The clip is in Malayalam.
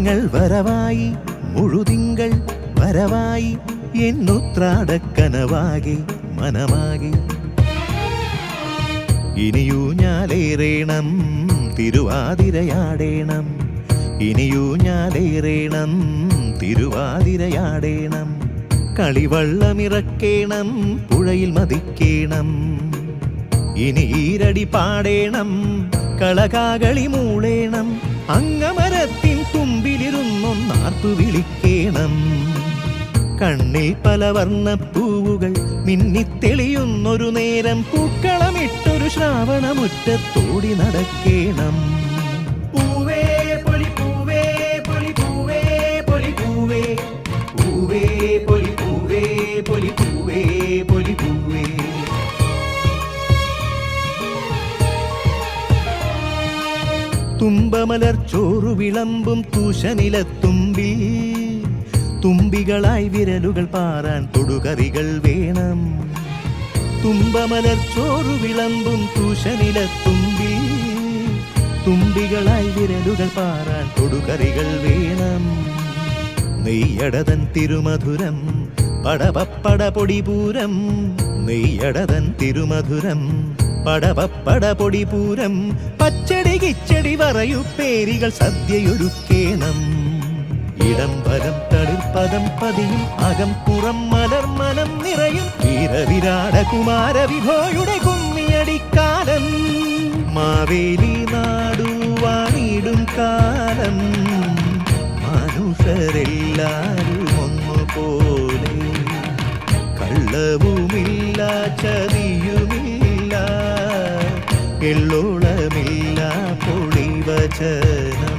തിങ്കൾ വരവായി മുഴുതിങ്കൾ വരവായി എന്നുത്രാടക്കനവാകെ മനമാകെ ഇനിയൂഞ്ഞാലേറേണം തിരുവാതിരയാടേണം ഇനിയൂഞ്ഞാലേറേണം തിരുവാതിരയാടേണം കളിവള്ളമിറക്കേണം പുഴയിൽ മതിക്കേണം ഇനി ഈരടി പാടേണം കളകാകളി മൂളേണം അങ്ങമരത്തിൻ തുമ്പിലിരുന്നൊന്നാർത്തു വിളിക്കേണം കണ്ണിൽ പല വർണ്ണപ്പൂവുകൾ മിന്നിത്തെളിയുന്നൊരു നേരം പൂക്കളമിട്ടൊരു ശ്രാവണമുറ്റത്തോടി നടക്കേണം പൂവേ പൊലി പൂവേ പൊലി പൂവേ പൊലി പൂവേ പൂവേ പൊലി പൂവേ പൊലി പൂവേ പൊലി പൂവേ തുമ്പമലർ ചോറു വിളമ്പും തൂശനിലത്തുമ്പിൽ തുമ്പികളായി വിരലുകൾ പാറാൻ തൊടുകറികൾ വേണം തുമ്പമലർ ചോറു വിളമ്പും തൂശനിലത്തുമ്പിൽ തുമ്പികളായി വിരലുകൾ പാറാൻ തൊടുകറികൾ വേണം നെയ്യടതൻ തിരുമധുരം പടപപ്പട പൊടിപൂരം നെയ്യടതൻ തിരുമധുരം പടപപ്പട പൊടിപൂരം പച്ചടി കിച്ചടി വറയുപ്പേരികൾ സദ്യയൊരുക്കേണം ഇടംബലം തളിർപ്പദം പതിയും അകം പുറം മലർ മനം നിറയും വീരവിരാട കുമാര വിഭോയുടെ കുമ്മിയടിക്കാലം മാവേലി നാടുവാണിടും കാലം മനുഷ്യരെല്ലാരും ഒന്നുപോലെ കള്ളവുമില്ല ചതിയുമില്ല എള്ളോളമില്ല പൊളിവചനം